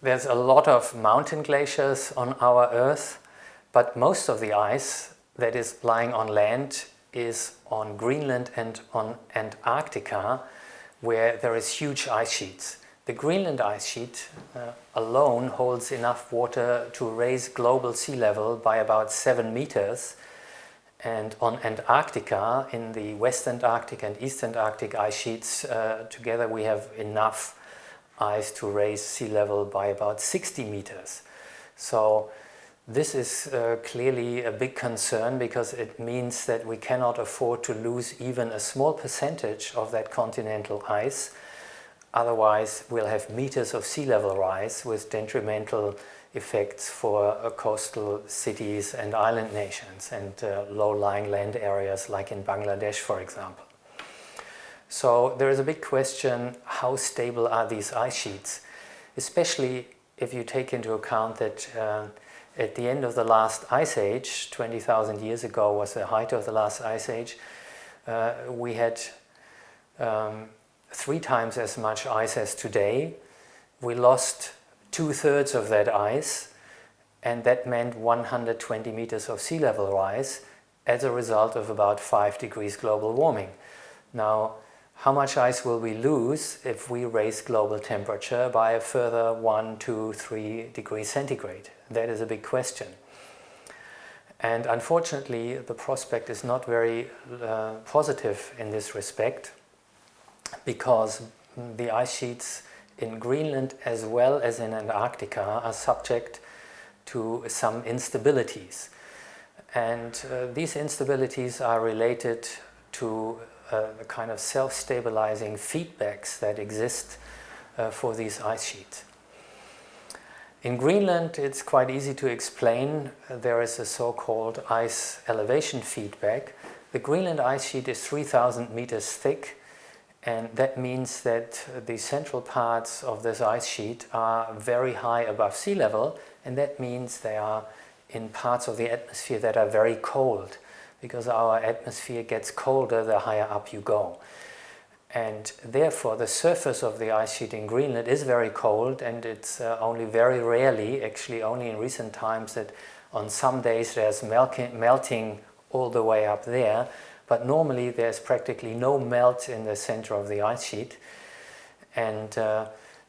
There's a lot of mountain glaciers on our Earth, but most of the ice that is lying on land is on Greenland and on Antarctica, where there is huge ice sheets. The Greenland ice sheet alone holds enough water to raise global sea level by about 7 meters. And on Antarctica, in the West Antarctic and East Antarctic ice sheets, together we have enough ice to raise sea level by about 60 meters. So this is clearly a big concern, because it means that we cannot afford to lose even a small percentage of that continental ice. Otherwise, we'll have meters of sea level rise with detrimental effects for coastal cities and island nations and low-lying land areas like in Bangladesh, for example. So there is a big question, how stable are these ice sheets? Especially if you take into account that at the end of the last ice age, 20,000 years ago was the height of the last ice age, we had 3 times as much ice as today. We lost 2/3 of that ice, and that meant 120 meters of sea level rise as a result of about 5 degrees global warming. Now, how much ice will we lose if we raise global temperature by a further 1, 2, 3 degrees centigrade? That is a big question. And unfortunately, the prospect is not very positive in this respect, because the ice sheets in Greenland as well as in Antarctica are subject to some instabilities. And these instabilities are related to the kind of self-stabilizing feedbacks that exist for these ice sheets. In Greenland, it's quite easy to explain. There is a so-called ice elevation feedback. The Greenland ice sheet is 3,000 meters thick, and that means that the central parts of this ice sheet are very high above sea level, and that means they are in parts of the atmosphere that are very cold, because our atmosphere gets colder the higher up you go. And therefore the surface of the ice sheet in Greenland is very cold, and it's only very rarely, actually only in recent times, that on some days there's melting all the way up there. But normally there's practically no melt in the center of the ice sheet. And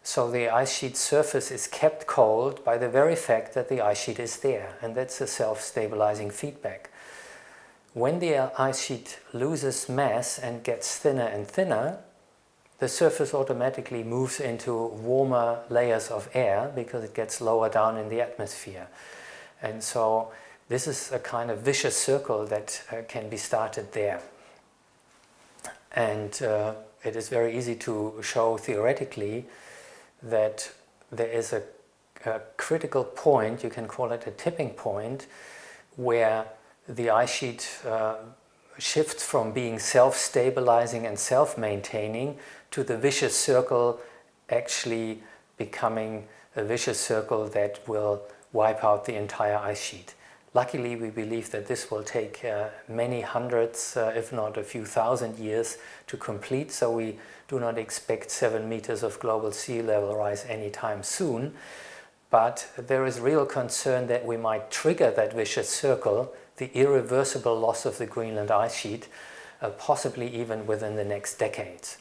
so the ice sheet surface is kept cold by the very fact that the ice sheet is there. And that's a self-stabilizing feedback. When the ice sheet loses mass and gets thinner and thinner, the surface automatically moves into warmer layers of air because it gets lower down in the atmosphere. And so this is a kind of vicious circle that can be started there. And it is very easy to show theoretically that there is a critical point, you can call it a tipping point, where the ice sheet shifts from being self-stabilizing and self-maintaining to the vicious circle actually becoming a vicious circle that will wipe out the entire ice sheet. Luckily, we believe that this will take many hundreds, if not a few thousand years to complete, so we do not expect 7 meters of global sea level rise anytime soon. But there is real concern that we might trigger that vicious circle, the irreversible loss of the Greenland ice sheet, possibly even within the next decades.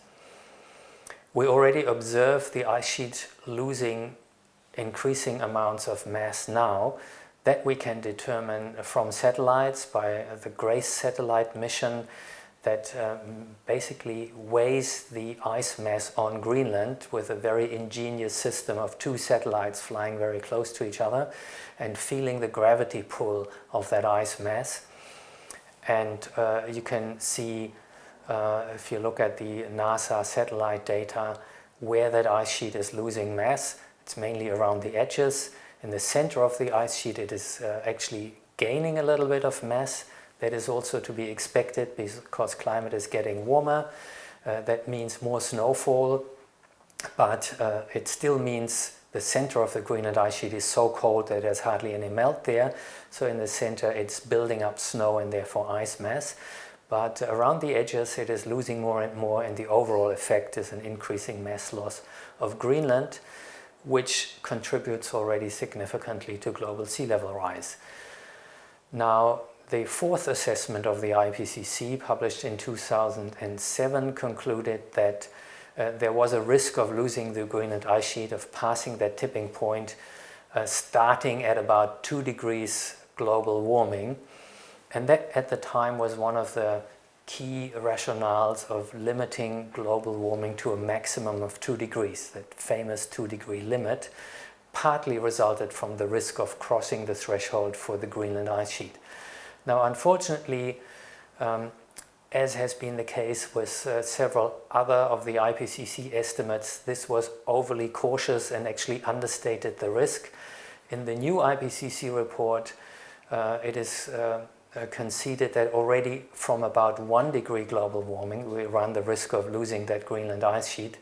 We already observe the ice sheet losing increasing amounts of mass now. That we can determine from satellites by the GRACE satellite mission that basically weighs the ice mass on Greenland with a very ingenious system of 2 satellites flying very close to each other and feeling the gravity pull of that ice mass. And you can see, if you look at the NASA satellite data, where that ice sheet is losing mass. It's mainly around the edges. In the center of the ice sheet, it is actually gaining a little bit of mass. That is also to be expected because climate is getting warmer. That means more snowfall, but it still means the center of the Greenland ice sheet is so cold that there's hardly any melt there. So in the center, it's building up snow and therefore ice mass. But around the edges, it is losing more and more, and the overall effect is an increasing mass loss of Greenland. which contributes already significantly to global sea level rise. Now, the fourth assessment of the IPCC, published in 2007, concluded that there was a risk of losing the Greenland ice sheet, of passing that tipping point, starting at about 2 degrees global warming. And that at the time was one of the key rationales of limiting global warming to a maximum of 2 degrees, that famous 2-degree limit, partly resulted from the risk of crossing the threshold for the Greenland ice sheet. Now, unfortunately, as has been the case with several other of the IPCC estimates, this was overly cautious and actually understated the risk. In the new IPCC report, it is conceded that already from about 1 degree global warming, we run the risk of losing that Greenland ice sheet.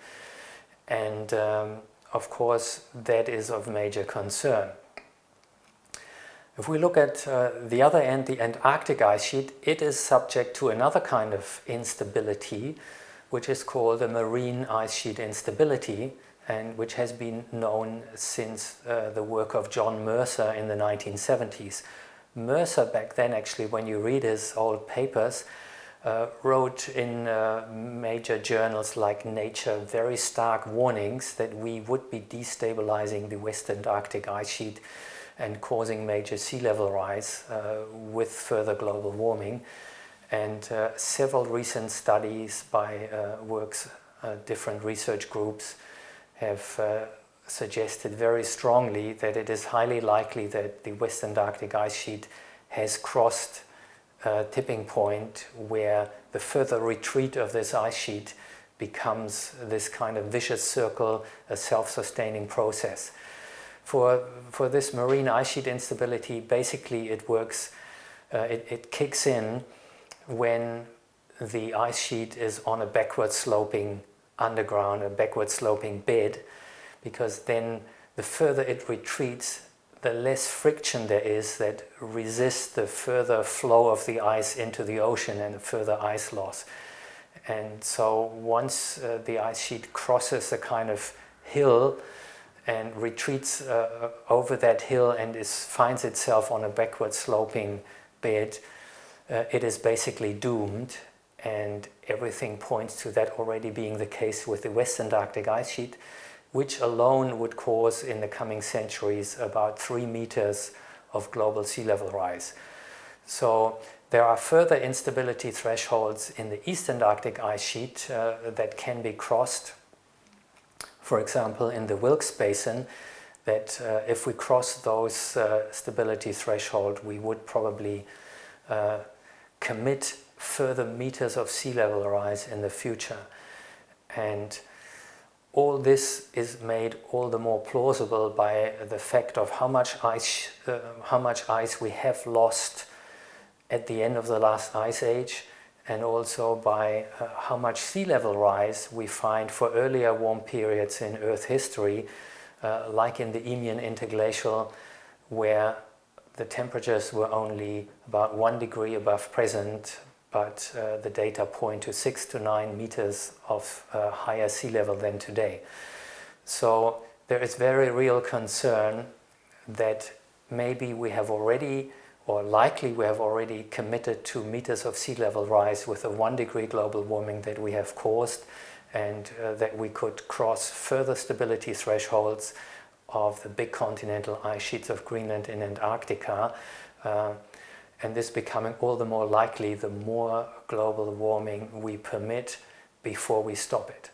And of course, that is of major concern. If we look at the other end, the Antarctic ice sheet, it is subject to another kind of instability, which is called a marine ice sheet instability, and which has been known since the work of John Mercer in the 1970s. Mercer back then, actually, when you read his old papers, wrote in major journals like Nature very stark warnings that we would be destabilizing the West Antarctic ice sheet and causing major sea level rise with further global warming. And several recent studies by different research groups have suggested very strongly that it is highly likely that the West Antarctic ice sheet has crossed a tipping point where the further retreat of this ice sheet becomes this kind of vicious circle, a self-sustaining process. For this marine ice sheet instability, basically it works, it kicks in when the ice sheet is on a backward sloping underground, a backward sloping bed, because then the further it retreats, the less friction there is that resists the further flow of the ice into the ocean and further ice loss. And so once the ice sheet crosses a kind of hill and retreats over that hill and finds itself on a backward sloping bed, it is basically doomed, and everything points to that already being the case with the West Antarctic ice sheet, which alone would cause in the coming centuries about 3 meters of global sea level rise. So there are further instability thresholds in the East Antarctic ice sheet that can be crossed. For example, in the Wilkes Basin, that if we cross those stability threshold, we would probably commit further meters of sea level rise in the future. And all this is made all the more plausible by the fact of how much ice we have lost at the end of the last ice age, and also by how much sea level rise we find for earlier warm periods in Earth history, like in the Eemian interglacial, where the temperatures were only about 1 degree above present, but the data point to 6 to 9 meters of higher sea level than today. So there is very real concern that maybe we have already, or likely we have already committed to meters of sea level rise with a 1 degree global warming that we have caused, and that we could cross further stability thresholds of the big continental ice sheets of Greenland and Antarctica, and this becoming all the more likely the more global warming we permit before we stop it.